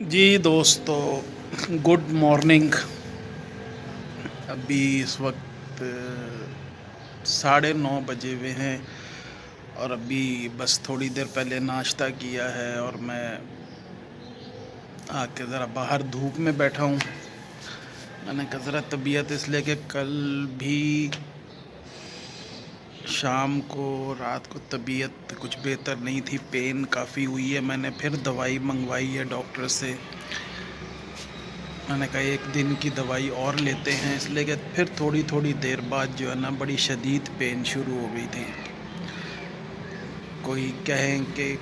جی دوستو، good morning. ابھی اس وقت 9:30 بجے ہوئے ہیں اور ابھی بس تھوڑی دیر پہلے ناشتہ کیا ہے اور میں آ کے ذرا باہر دھوپ میں بیٹھا ہوں۔ میں نے کہا ذرا طبیعت اس لیے کہ کل بھی شام کو رات کو طبیعت کچھ بہتر نہیں تھی، پین کافی ہوئی ہے۔ میں نے پھر دوائی منگوائی ہے ڈاکٹر سے۔ میں نے کہا ایک دن کی دوائی اور لیتے ہیں، اس لیے کہ پھر تھوڑی دیر بعد جو ہے نا بڑی شدید پین شروع ہو گئی تھی۔ کوئی کہیں کہ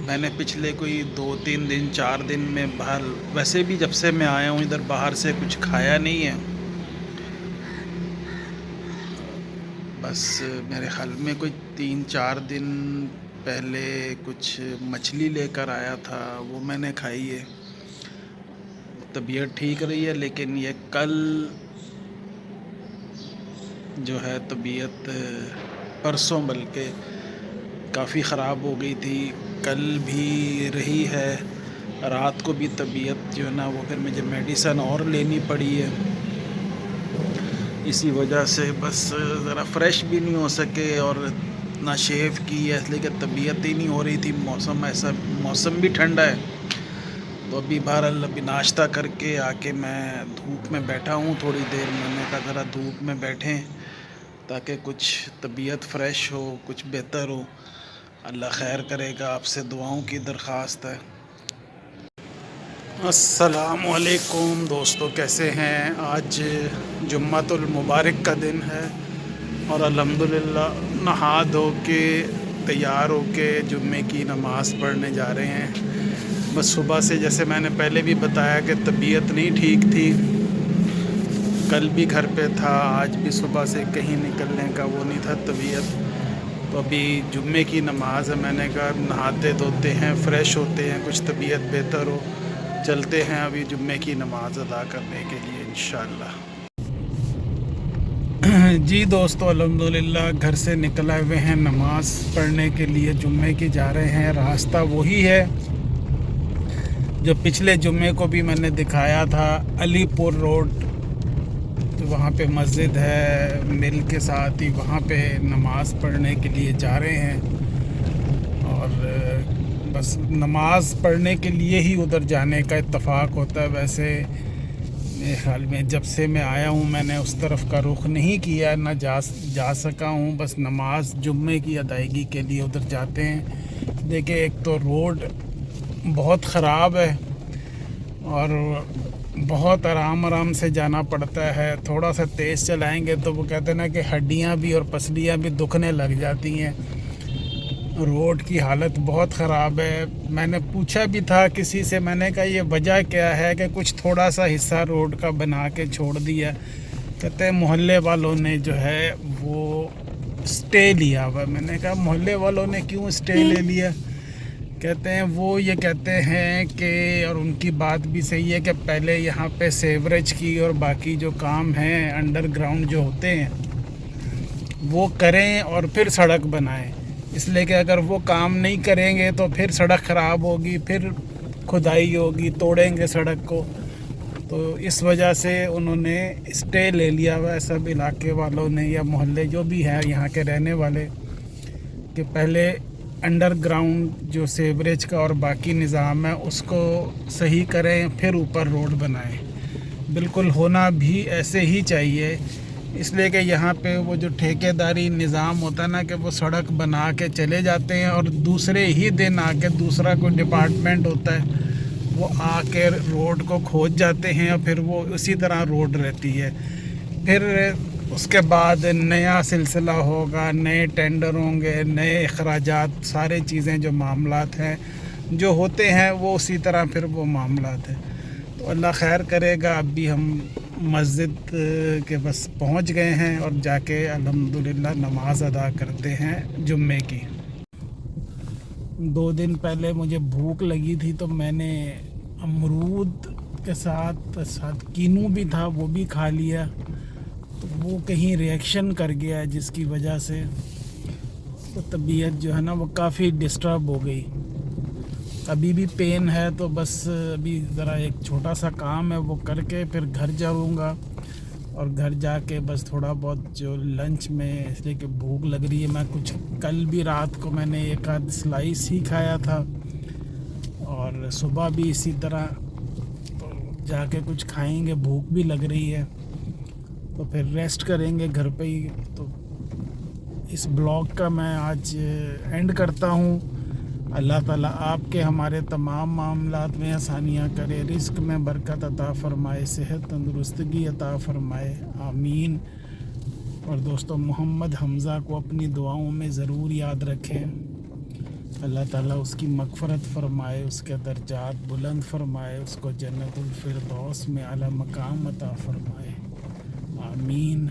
میں نے پچھلے کوئی 2-3 دن 4 دن میں باہر، ویسے بھی جب سے میں آیا ہوں ادھر باہر سے کچھ کھایا نہیں ہے۔ بس میرے خیال میں کوئی 3-4 دن پہلے کچھ مچھلی لے کر آیا تھا، وہ میں نے کھائی ہے۔ طبیعت ٹھیک رہی ہے، لیکن یہ کل جو ہے طبیعت پرسوں بلکہ کافی خراب ہو گئی تھی۔ کل بھی رہی ہے، رات کو بھی طبیعت جو ہے نا وہ پھر مجھے میڈیسن اور لینی پڑی ہے۔ اسی وجہ سے بس ذرا فریش بھی نہیں ہو سکے اور نہ شیو کی ہے، اس لیے کہ طبیعت ہی نہیں ہو رہی تھی۔ موسم بھی ٹھنڈا ہے، تو ابھی بہرحال ابھی ناشتہ کر کے آ کے میں دھوپ میں بیٹھا ہوں تھوڑی دیر۔ میں نے کہا ذرا دھوپ میں بیٹھیں تاکہ کچھ طبیعت فریش ہو، کچھ بہتر ہو۔ اللہ خیر کرے گا، آپ سے دعاؤں کی درخواست ہے۔ السلام علیکم دوستو، کیسے ہیں؟ آج جمعۃ المبارک کا دن ہے اور الحمدللہ نہا دھو کے تیار ہو کے جمعے کی نماز پڑھنے جا رہے ہیں۔ بس صبح سے جیسے میں نے پہلے بھی بتایا کہ طبیعت نہیں ٹھیک تھی، کل بھی گھر پہ تھا، آج بھی صبح سے کہیں نکلنے کا وہ نہیں تھا طبیعت۔ تو ابھی جمعے کی نماز ہے، میں نے کہا نہاتے دھوتے ہیں، فریش ہوتے ہیں، کچھ طبیعت بہتر ہو، چلتے ہیں ابھی جمعے کی نماز ادا کرنے کے لیے انشاءاللہ۔ جی دوستو، الحمدللہ گھر سے نکلے ہوئے ہیں نماز پڑھنے کے لیے، جمعے کی جا رہے ہیں۔ راستہ وہی ہے جو پچھلے جمعے کو بھی میں نے دکھایا تھا، علی پور روڈ، وہاں پہ مسجد ہے مل کے ساتھ ہی، وہاں پہ نماز پڑھنے کے لیے جا رہے ہیں۔ اور بس نماز پڑھنے کے لیے ہی ادھر جانے کا اتفاق ہوتا ہے۔ ویسے میرے خیال میں جب سے میں آیا ہوں میں نے اس طرف کا رخ نہیں کیا، نہ جا سکا ہوں۔ بس نماز جمعے کی ادائیگی کے لیے ادھر جاتے ہیں۔ دیکھیں ایک تو روڈ بہت خراب ہے اور بہت آرام سے جانا پڑتا ہے۔ تھوڑا سا تیز چلائیں گے تو وہ کہتے ہیں نا کہ ہڈیاں بھی اور پسلیاں بھی دکھنے لگ جاتی ہیں۔ روڈ کی حالت بہت خراب ہے۔ میں نے پوچھا بھی تھا کسی سے، میں نے کہا یہ وجہ کیا ہے کہ کچھ تھوڑا سا حصہ روڈ کا بنا کے چھوڑ دیا۔ کہتے ہیں محلے والوں نے جو ہے وہ اسٹے لیا ہوا۔ میں نے کہا محلے والوں نے کیوں اسٹے لے لیا؟ کہتے ہیں وہ یہ کہتے ہیں کہ، اور ان کی بات بھی صحیح ہے، کہ پہلے یہاں پہ سیوریج کی اور باقی جو کام ہیں انڈر گراؤنڈ جو ہوتے ہیں وہ کریں اور پھر سڑک بنائیں۔ اس لیے کہ اگر وہ کام نہیں کریں گے تو پھر سڑک خراب ہوگی، پھر کھدائی ہوگی، توڑیں گے سڑک کو۔ تو اس وجہ سے انہوں نے اسٹے لے لیا ہوا ہے سب علاقے والوں نے یا محلے جو بھی ہیں یہاں کے رہنے والے، کہ پہلے انڈر گراؤنڈ جو سیوریج کا اور باقی نظام ہے اس کو صحیح کریں، پھر اوپر روڈ بنائیں۔ بالکل ہونا بھی ایسے ہی چاہیے، اس لیے کہ یہاں پہ وہ جو ٹھیکیداری نظام ہوتا ہے نا کہ وہ سڑک بنا کے چلے جاتے ہیں اور دوسرے ہی دن آ کے دوسرا کوئی ڈپارٹمنٹ ہوتا ہے وہ آ کے روڈ کو کھود جاتے ہیں اور پھر وہ اسی طرح روڈ رہتی ہے۔ پھر اس کے بعد نیا سلسلہ ہوگا، نئے ٹینڈر ہوں گے، نئے اخراجات، سارے چیزیں جو معاملات ہیں جو ہوتے ہیں وہ اسی طرح پھر وہ معاملات ہیں۔ تو اللہ خیر کرے گا۔ اب بھی ہم مسجد کے بس پہنچ گئے ہیں اور جا کے الحمدللہ نماز ادا کرتے ہیں جمعے کی۔ 2 دن پہلے مجھے بھوک لگی تھی تو میں نے امرود کے ساتھ کینو بھی تھا وہ بھی کھا لیا، تو وہ کہیں ریئیکشن کر گیا جس کی وجہ سے تو طبیعت جو ہے نا وہ کافی ڈسٹرب ہو گئی۔ ابھی بھی پین ہے، تو بس ابھی ذرا ایک چھوٹا سا کام ہے وہ کر کے پھر گھر جاؤں گا، اور گھر جا کے بس تھوڑا بہت جو لنچ میں، اس لیے کہ بھوک لگ رہی ہے، میں کچھ کل بھی رات کو میں نے ایک آدھ سلائس ہی کھایا تھا، اور صبح بھی اسی طرح، تو جا کے کچھ کھائیں گے، بھوک بھی لگ رہی ہے، تو پھر ریسٹ کریں گے گھر پہ ہی۔ تو اس بلاگ کا میں آج اینڈ کرتا ہوں۔ اللہ تعالیٰ آپ کے ہمارے تمام معاملات میں آسانیاں کرے، رزق میں برکت عطا فرمائے، صحت تندرستگی عطا فرمائے، آمین۔ اور دوستو، محمد حمزہ کو اپنی دعاؤں میں ضرور یاد رکھیں۔ اللہ تعالیٰ اس کی مغفرت فرمائے، اس کے درجات بلند فرمائے، اس کو جنت الفردوس میں اعلیٰ مقام عطا فرمائے، آمین۔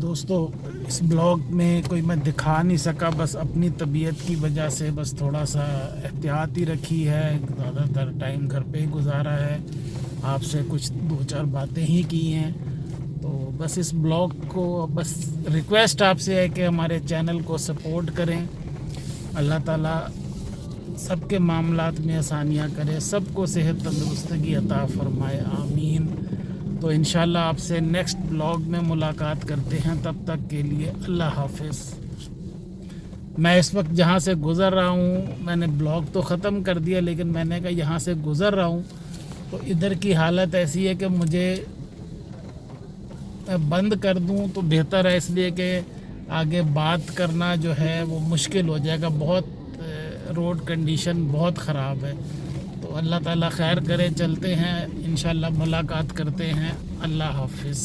دوستو، اس بلاگ میں کوئی میں دکھا نہیں سکا، بس اپنی طبیعت کی وجہ سے بس تھوڑا سا احتیاط ہی رکھی ہے، زیادہ تر ٹائم گھر پہ ہی گزارا ہے، آپ سے کچھ دو چار باتیں ہی کی ہیں۔ تو بس اس بلاگ کو بس ریکویسٹ آپ سے ہے کہ ہمارے چینل کو سپورٹ کریں۔ اللہ تعالیٰ سب کے معاملات میں آسانیاں کرے، سب کو صحت تندرستگی عطا فرمائے، آمین۔ تو انشاءاللہ آپ سے نیکسٹ بلاگ میں ملاقات کرتے ہیں، تب تک کے لیے اللہ حافظ۔ میں اس وقت جہاں سے گزر رہا ہوں، میں نے بلاگ تو ختم کر دیا، لیکن میں نے کہا یہاں سے گزر رہا ہوں تو ادھر کی حالت ایسی ہے کہ مجھے بند کر دوں تو بہتر ہے، اس لیے کہ آگے بات کرنا جو ہے وہ مشکل ہو جائے گا، بہت روڈ کنڈیشن بہت خراب ہے۔ تو اللہ تعالیٰ خیر کرے، چلتے ہیں، انشاءاللہ ملاقات کرتے ہیں، اللہ حافظ۔